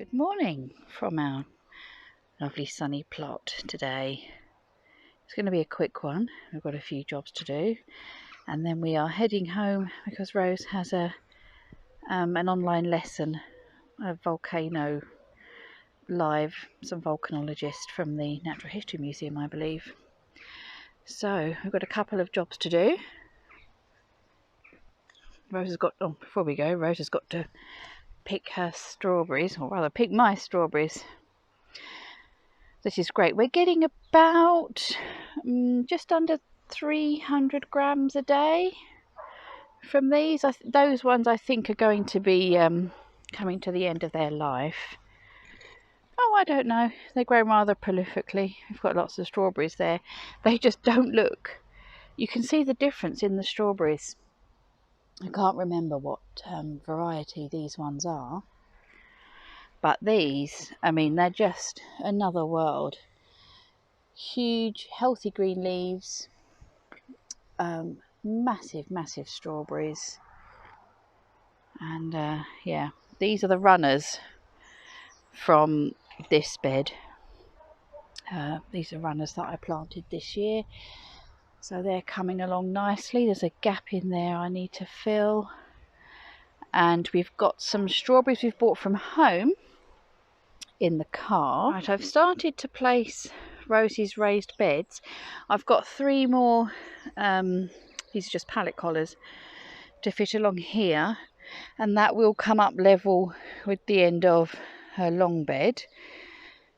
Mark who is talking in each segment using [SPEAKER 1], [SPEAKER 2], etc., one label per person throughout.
[SPEAKER 1] Good morning from our lovely sunny plot today. It's going to be a quick one. We've got a few jobs to do, and then we are heading home because Rose has an online lesson, a volcano live, some volcanologist from the Natural History Museum, I believe. So we've got a couple of jobs to do. Before we go, Rose has got to pick her strawberries, or rather pick my strawberries. This is great. We're getting about just under 300 grams a day from these. Those ones I think are going to be coming to the end of their life. Oh, I don't know. They grow rather prolifically. We've got lots of strawberries there. They just don't look. You can see the difference in the strawberries. I can't remember what variety these ones are. But these, I mean, they're just another world. Huge, healthy green leaves, massive strawberries, and yeah, these are the runners from this bed. These are runners that I planted this year, so they're coming along nicely. There's a gap in there I need to fill, and we've got some strawberries we've bought from home in the car. Right, I've started to place Rosie's raised beds. I've got 3 more, these are just pallet collars, to fit along here, and that will come up level with the end of her long bed,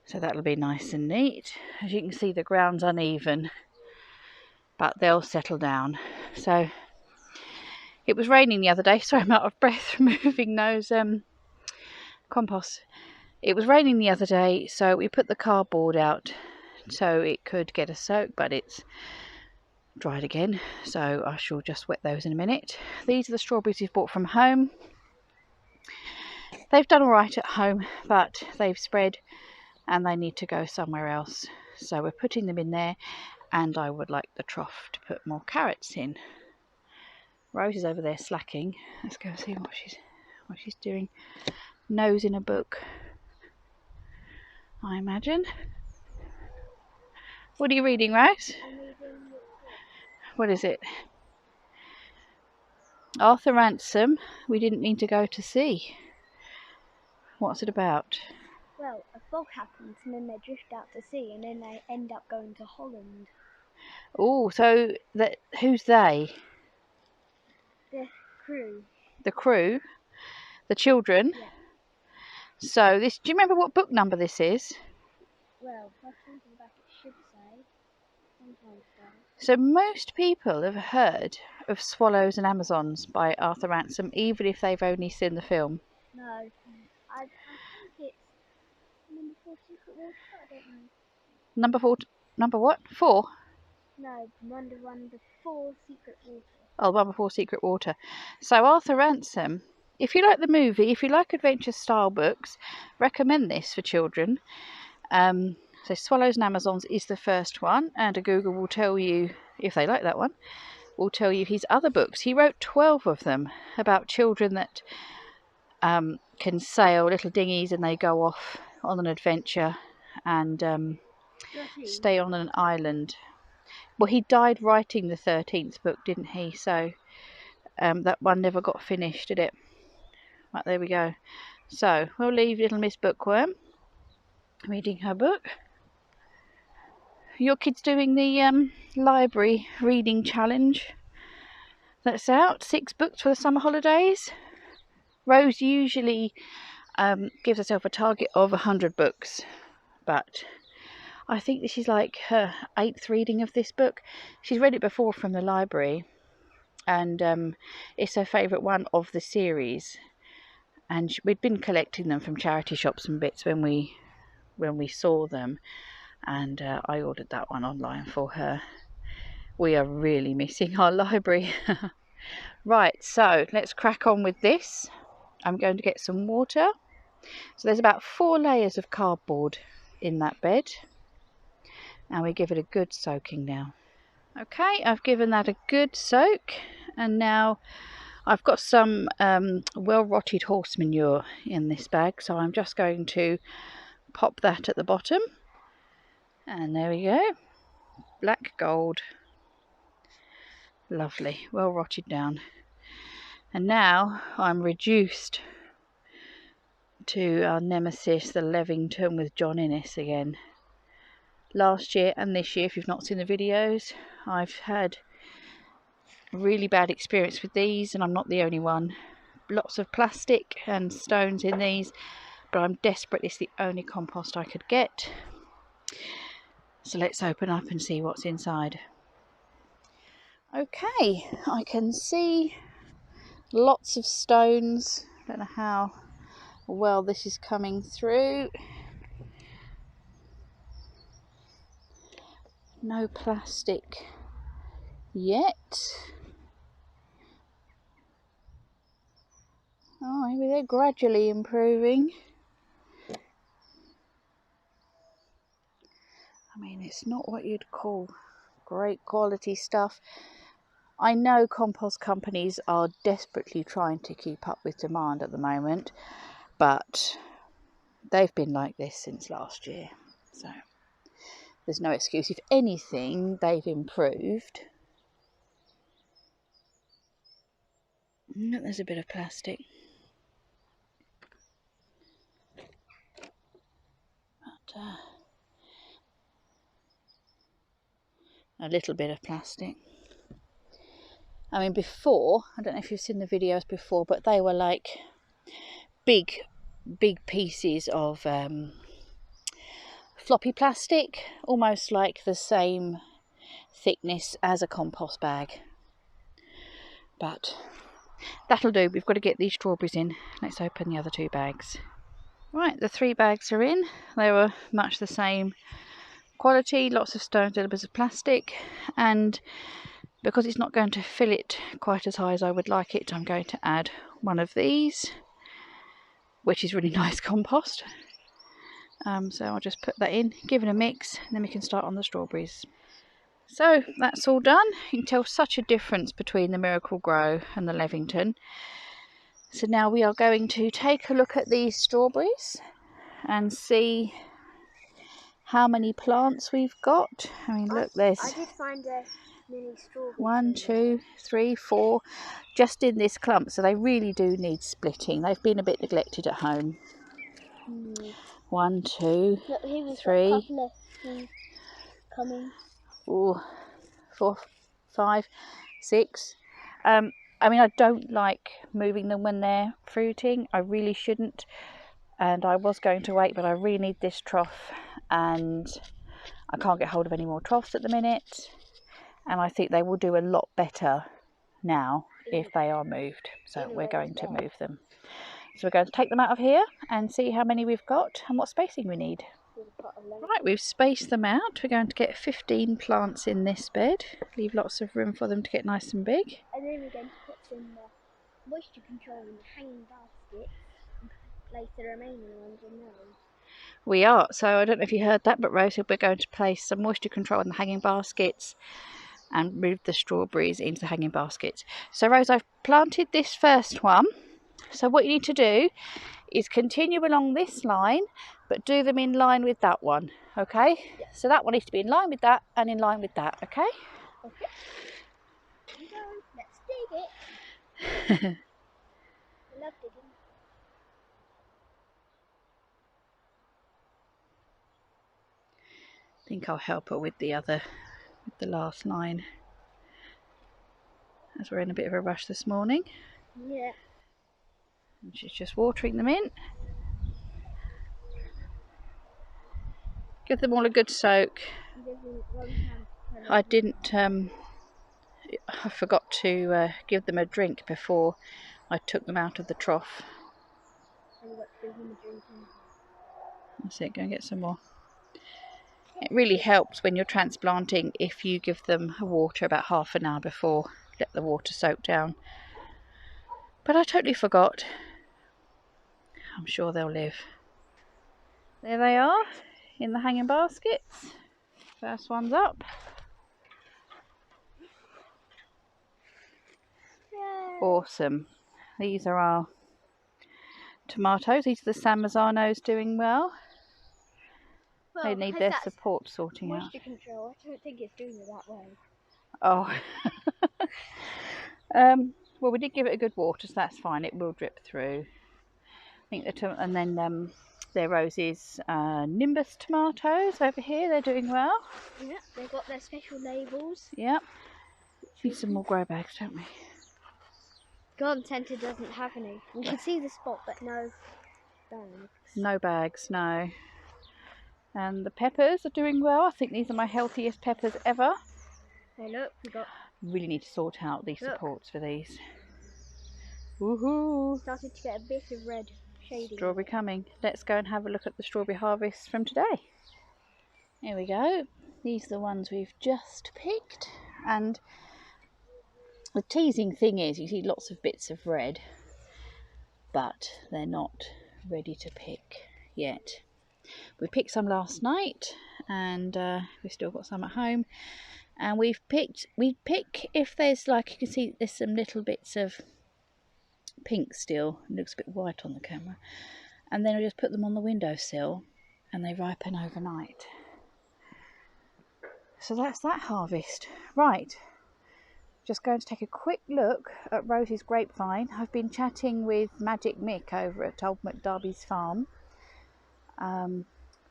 [SPEAKER 1] so that'll be nice and neat. As you can see, the ground's uneven, but they'll settle down. So it was raining the other day. Sorry, I'm out of breath from moving those compost. It was raining the other day, so we put the cardboard out so it could get a soak, but it's dried again, so I shall just wet those in a minute. These are the strawberries we've bought from home. They've done all right at home, but they've spread and they need to go somewhere else, so we're putting them in there, and I would like the trough to put more carrots in. Rose is over there slacking. Let's go and see what she's doing. Nose in a book, I imagine. What are you reading, Rose? What is it? Arthur Ransom, We Didn't Mean to Go to Sea. What's it about?
[SPEAKER 2] Well, a fog happens and then they drift out to sea and then they end up going to Holland.
[SPEAKER 1] Oh, so who's they?
[SPEAKER 2] The crew.
[SPEAKER 1] The crew? The children?
[SPEAKER 2] Yeah.
[SPEAKER 1] So this, do you remember what book number this is?
[SPEAKER 2] Well, that's something back it should say. Sometimes so.
[SPEAKER 1] So most people have heard of Swallows and Amazons by Arthur Ransom, even if they've only seen the film.
[SPEAKER 2] No, I think it's number 4 Secret Water, I don't know.
[SPEAKER 1] Number what? 4?
[SPEAKER 2] No, number 4 Secret Water.
[SPEAKER 1] Oh, number 4 Secret Water. So Arthur Ransom, if you like the movie, if you like adventure style books, recommend this for children. So Swallows and Amazons is the first one, and a Google will tell you, if they like that one, will tell you his other books. He wrote 12 of them about children that can sail little dinghies and they go off on an adventure and stay on an island. Well, he died writing the 13th book, didn't he? So that one never got finished, did it? Right, there we go. So we'll leave little Miss Bookworm reading her book. Your kid's doing the library reading challenge that's out. 6 books for the summer holidays. Rose usually gives herself a target of 100 books, but I think this is like her 8th reading of this book. She's read it before from the library, and it's her favourite one of the series. And we'd been collecting them from charity shops and bits when we saw them, and I ordered that one online for her. We are really missing our library. Right, so let's crack on with this. I'm going to get some water. So there's about 4 layers of cardboard in that bed, and we give it a good soaking now. Okay, I've given that a good soak, and now I've got some well rotted horse manure in this bag, so I'm just going to pop that at the bottom, and there we go, black gold, lovely, well rotted down. And now I'm reduced to our nemesis, the Levington with John Innes again. Last year and this year, if you've not seen the videos, I've had a really bad experience with these, and I'm not the only one. Lots of plastic and stones in these, but I'm desperate. It's the only compost I could get. So let's open up and see what's inside. Okay, I can see lots of stones. Don't know how well this is coming through. No plastic yet. Oh, maybe they're gradually improving. I mean, it's not what you'd call great quality stuff. I know compost companies are desperately trying to keep up with demand at the moment, but they've been like this since last year, so there's no excuse. If anything, they've improved. Look, there's a bit of plastic. But, a little bit of plastic. I mean, before, I don't know if you've seen the videos before, but they were like big pieces of floppy plastic, almost like the same thickness as a compost bag. But that'll do. We've got to get these strawberries in. Let's open the other 2 bags. Right, the 3 bags are in. They were much the same quality, lots of stones, little bits of plastic, and because it's not going to fill it quite as high as I would like it, I'm going to add one of these, which is really nice compost. So I'll just put that in, give it a mix, and then we can start on the strawberries. So that's all done. You can tell such a difference between the Miracle Grow and the Levington. So now we are going to take a look at these strawberries and see how many plants we've got. I mean, look,
[SPEAKER 2] I did find a mini strawberry.
[SPEAKER 1] 1, 2, 3, 4 just in this clump, so they really do need splitting. They've been a bit neglected at home. 1, 2,
[SPEAKER 2] Look, here we've
[SPEAKER 1] 3,
[SPEAKER 2] got a couple of things coming.
[SPEAKER 1] 4, 5, 6. I mean, I don't like moving them when they're fruiting. I really shouldn't, and I was going to wait, but I really need this trough, and I can't get hold of any more troughs at the minute, and I think they will do a lot better now if they are moved, so we're going to move them. So we're going to take them out of here and see how many we've got and what spacing we need. Right, we've spaced them out. We're going to get 15 plants in this bed, leave lots of room for them to get nice and big.
[SPEAKER 2] And then we're going to put some moisture control in the hanging basket and place the remaining ones in those.
[SPEAKER 1] We are, so I don't know if you heard that, but Rose said we're going to place some moisture control in the hanging baskets and move the strawberries into the hanging baskets. So Rose, I've planted this first one. So what you need to do is continue along this line, but do them in line with that one, okay?
[SPEAKER 2] Yeah.
[SPEAKER 1] So that one needs to be in line with that and in line with that, okay?
[SPEAKER 2] Okay. Here we go. Let's dig it. I love digging.
[SPEAKER 1] I think I'll help her with the last line, as we're in a bit of a rush this morning.
[SPEAKER 2] Yeah.
[SPEAKER 1] And she's just watering them in. Give them all a good soak. I didn't, I forgot to give them a drink before I took them out of the trough. That's it, go and get some more. It really helps when you're transplanting if you give them water about half an hour before, let the water soak down. But I totally forgot. I'm sure they'll live. There they are in the hanging baskets. First one's up. Awesome. These are our tomatoes. These are the San Mazzanos doing well.
[SPEAKER 2] Well,
[SPEAKER 1] They need their support sorting out.
[SPEAKER 2] moisture control, I don't think it's doing it that way.
[SPEAKER 1] Oh. Well, we did give it a good water, so that's fine. It will drip through. I think and then their Rose's Nimbus tomatoes over here. They're doing well.
[SPEAKER 2] Yeah, they've got their special labels.
[SPEAKER 1] Yep. Need some more grow bags, don't we?
[SPEAKER 2] Garden Centre doesn't have any. You can see the spot, but no bags.
[SPEAKER 1] No bags, no. And the peppers are doing well. I think these are my healthiest peppers ever.
[SPEAKER 2] Hey, look, we got.
[SPEAKER 1] Really need to sort out these supports for these. Woohoo!
[SPEAKER 2] Started to get a bit of red shading.
[SPEAKER 1] Strawberry coming. Let's go and have a look at the strawberry harvest from today. Here we go. These are the ones we've just picked. And the teasing thing is, you see lots of bits of red, but they're not ready to pick yet. We picked some last night, and we've still got some at home. And we pick if there's, like, you can see there's some little bits of pink still. It looks a bit white on the camera. And then I just put them on the windowsill and they ripen overnight. So that's that harvest. Right, just going to take a quick look at Rose's grapevine. I've been chatting with Magic Mick over at Old McDarby's farm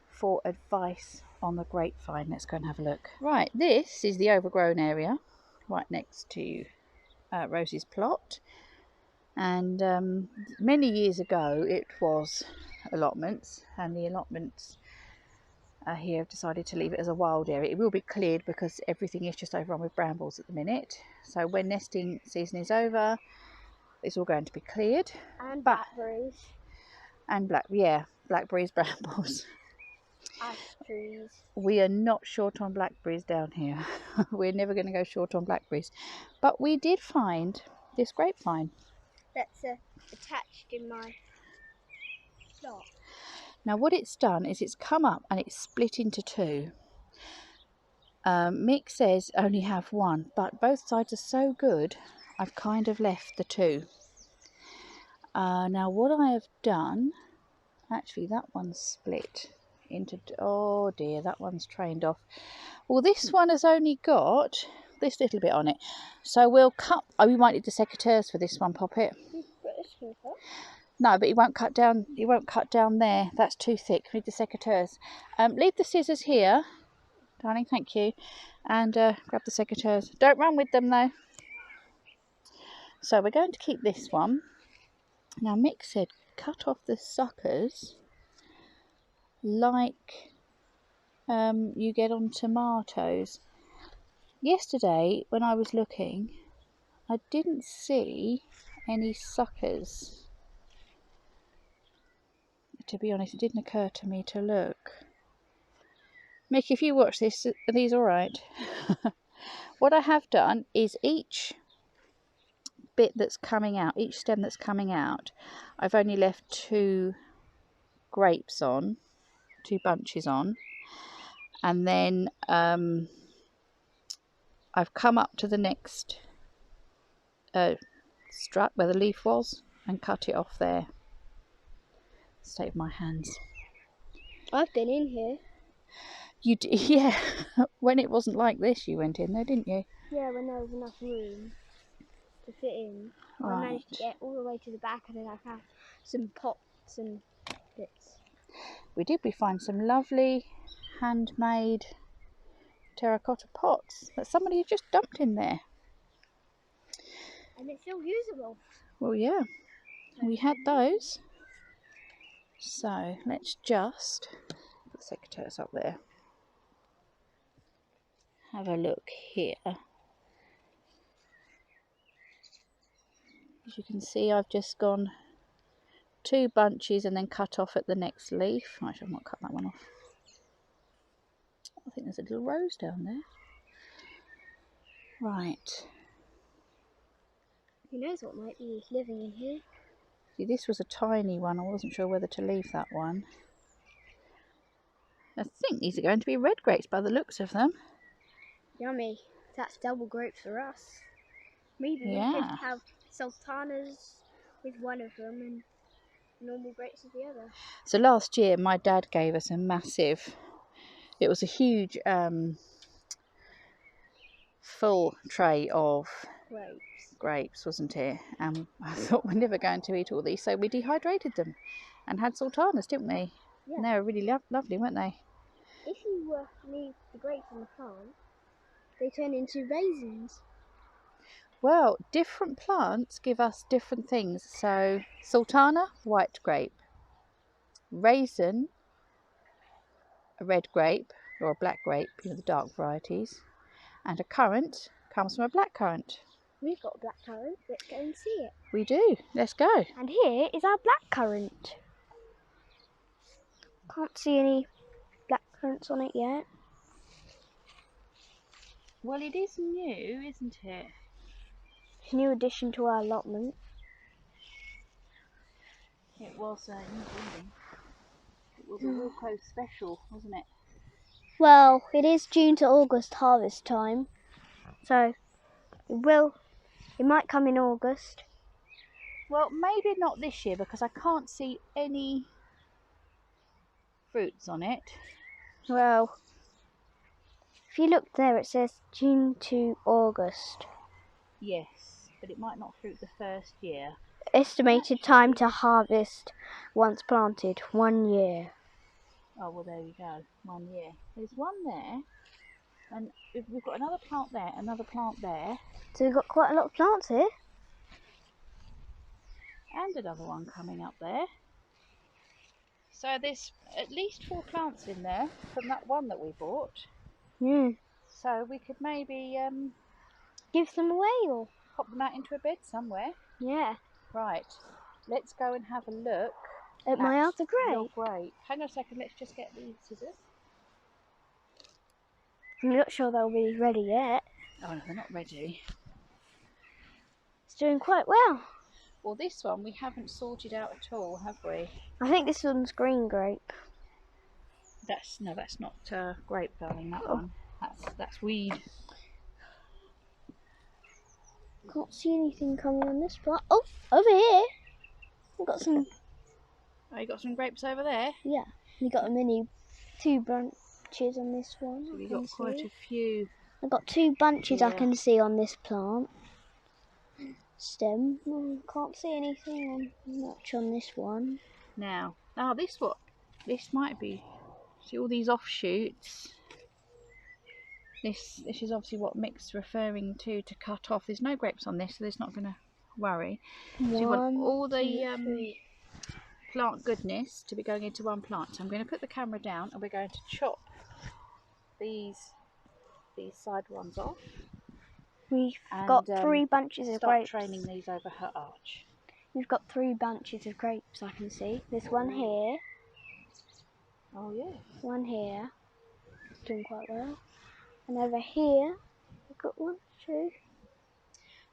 [SPEAKER 1] for advice on the grapevine. Let's go and have a look. Right, this is the overgrown area right next to Rose's plot. And many years ago it was allotments, and the allotments here have decided to leave it as a wild area. It will be cleared because everything is just overrun with brambles at the minute. So when nesting season is over, it's all going to be cleared.
[SPEAKER 2] And blackberries.
[SPEAKER 1] And blackberries, brambles.
[SPEAKER 2] Ash trees.
[SPEAKER 1] We are not short on blackberries down here. We're never going to go short on blackberries. But we did find this grapevine.
[SPEAKER 2] That's attached in my plot.
[SPEAKER 1] Now what it's done is it's come up and it's split into two. Mick says only have one, but both sides are so good I've kind of left the two. Now what I have done, actually that one's split into, oh dear, that one's trained off. Well, this one has only got this little bit on it, so we'll cut. Oh, we might need the secateurs for this one, Poppet. No, but it won't cut down. It won't cut down there. That's too thick. We need the secateurs. Leave the scissors here, darling. Thank you. And grab the secateurs. Don't run with them though. So we're going to keep this one. Now Mick said cut off the suckers like you get on tomatoes. Yesterday when I was looking, I didn't see any suckers. To be honest, it didn't occur to me to look. Mick, if you watch this, are these alright? What I have done is each bit that's coming out, each stem that's coming out, I've only left two grapes on, two bunches on, and then I've come up to the next strut where the leaf was and cut it off there. State of my hands.
[SPEAKER 2] I've been in here.
[SPEAKER 1] You yeah. When it wasn't like this, you went in there, didn't you?
[SPEAKER 2] Yeah, when there was enough room to fit in.
[SPEAKER 1] Right.
[SPEAKER 2] I managed to get all the way to the back, and then I found some pots and bits.
[SPEAKER 1] We find some lovely handmade terracotta pots that somebody had just dumped in there.
[SPEAKER 2] And it's still usable.
[SPEAKER 1] Well, yeah, we had those. So let's just put the secateurs up there. Have a look here. As you can see, I've just gone two bunches and then cut off at the next leaf. Actually, I might cut that one off. I think there's a little rose down there. Right.
[SPEAKER 2] Who knows what might be living in here?
[SPEAKER 1] See, this was a tiny one. I wasn't sure whether to leave that one. I think these are going to be red grapes by the looks of them.
[SPEAKER 2] Yummy. That's double grapes for us. Maybe we
[SPEAKER 1] Yeah.
[SPEAKER 2] could have sultanas with one of them and normal grapes with the other.
[SPEAKER 1] So last year my dad gave us a massive, it was a huge full tray of grapes, wasn't it? And I thought we're never going to eat all these, so we dehydrated them and had sultanas, didn't we?
[SPEAKER 2] Yeah.
[SPEAKER 1] And they were really lovely, weren't they?
[SPEAKER 2] If you leave the grapes on the plant, they turn into raisins.
[SPEAKER 1] Well, different plants give us different things. So sultana, white grape. Raisin, a red grape or a black grape, you know, the dark varieties. And a currant comes from a black currant.
[SPEAKER 2] We've got a black currant. Let's go and see it.
[SPEAKER 1] We do. Let's go.
[SPEAKER 2] And here is our black currant. Can't see any black currants on it yet.
[SPEAKER 1] Well, it is new, isn't it?
[SPEAKER 2] It's a new addition to our allotment.
[SPEAKER 1] It was new breeding. It was a Wilco special, wasn't it?
[SPEAKER 2] Well, it is June to August harvest time, so it might come in August.
[SPEAKER 1] Well, maybe not this year because I can't see any fruits on it.
[SPEAKER 2] Well, if you look there, it says June to August.
[SPEAKER 1] Yes, but it might not fruit the first year.
[SPEAKER 2] Estimated time to harvest once planted, 1 year.
[SPEAKER 1] Oh, well, there you go. 1 year. There's one there, and we've got another plant there, another plant there,
[SPEAKER 2] So we've got quite a lot of plants here.
[SPEAKER 1] and another one coming up there. So there's at least 4 plants in there from that one that we bought.
[SPEAKER 2] Yeah.
[SPEAKER 1] So we could maybe
[SPEAKER 2] Give them away or?
[SPEAKER 1] pop them out into a bed somewhere.
[SPEAKER 2] Yeah.
[SPEAKER 1] Right, let's go and have a look
[SPEAKER 2] At my other
[SPEAKER 1] your
[SPEAKER 2] grape.
[SPEAKER 1] grape. Hang on a second, let's just get the scissors.
[SPEAKER 2] I'm not sure they'll be ready yet.
[SPEAKER 1] Oh no, they're not ready.
[SPEAKER 2] It's doing quite well.
[SPEAKER 1] Well, this one we haven't sorted out at all, have we?
[SPEAKER 2] I think this one's green grape.
[SPEAKER 1] That's not grape, darling. That one. That's weed.
[SPEAKER 2] Can't see anything coming on this part. Oh, over here. We've got some.
[SPEAKER 1] Oh, you got some grapes over there.
[SPEAKER 2] Yeah, we got a mini 2 bunches on this one.
[SPEAKER 1] So we got quite a few.
[SPEAKER 2] I've got 2 bunches I
[SPEAKER 1] Yeah.
[SPEAKER 2] can see on this plant stem. Can't see anything much on this one.
[SPEAKER 1] Now, this might be. See all these offshoots. This is obviously what Mick's referring to cut off. There's no grapes on this, so there's not going to worry. So you want all the plant goodness to be going into one plant. So I'm going to put the camera down and we're going to chop these side ones off.
[SPEAKER 2] We've got 3 bunches of grapes.
[SPEAKER 1] Start training these over her arch.
[SPEAKER 2] We've got 3 bunches of grapes I can see. There's one here.
[SPEAKER 1] Oh yeah.
[SPEAKER 2] One here. Doing quite well. And over here, we've got 1, 2.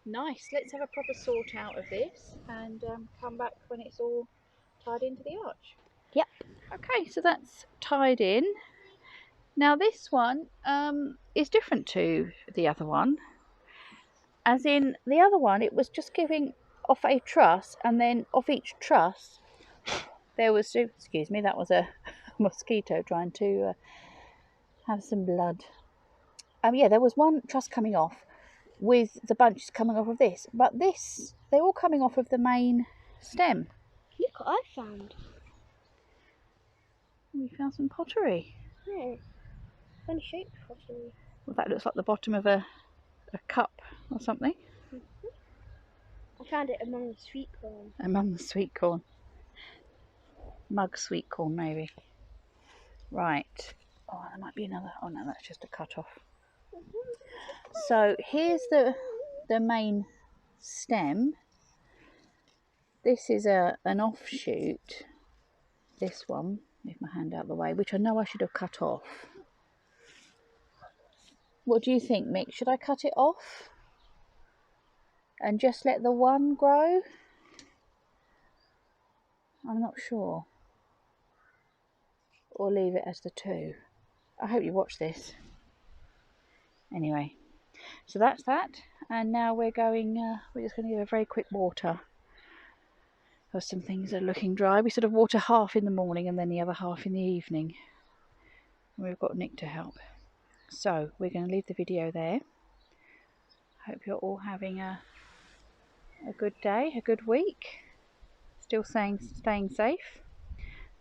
[SPEAKER 1] Nice. Let's have a proper sort out of this and come back when it's all tied into the arch.
[SPEAKER 2] Yep.
[SPEAKER 1] Okay, so that's tied in. Now this one is different to the other one. As in the other one, it was just giving off a truss, and then off each truss there was, excuse me, that was a mosquito trying to have some blood. Yeah, there was one truss coming off with the bunches coming off of this, but this, they're all coming off of the main stem.
[SPEAKER 2] Look what I found.
[SPEAKER 1] We found some pottery.
[SPEAKER 2] Yeah. Funny shaped pottery.
[SPEAKER 1] Well, that looks like the bottom of a cup or something.
[SPEAKER 2] I found it among the sweet corn.
[SPEAKER 1] Among the sweet corn. Mug sweet corn, maybe. Right. Oh, there might be another. Oh no, that's just a cut off. So here's the main stem. This is an offshoot. This one, move my hand out of the way, which I know I should have cut off. What do you think, Mick? Should I cut it off and just let the one grow? I'm not sure. Or leave it as the 2. I hope you watch this. Anyway, So that's that, and now we're going. We're just going to give a very quick water. Because some things are looking dry. We sort of water half in the morning and then the other half in the evening. And we've got Nick to help. So we're going to leave the video there. Hope you're all having a good day, a good week. Still staying safe.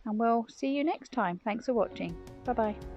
[SPEAKER 1] And we'll see you next time. Thanks for watching. Bye bye.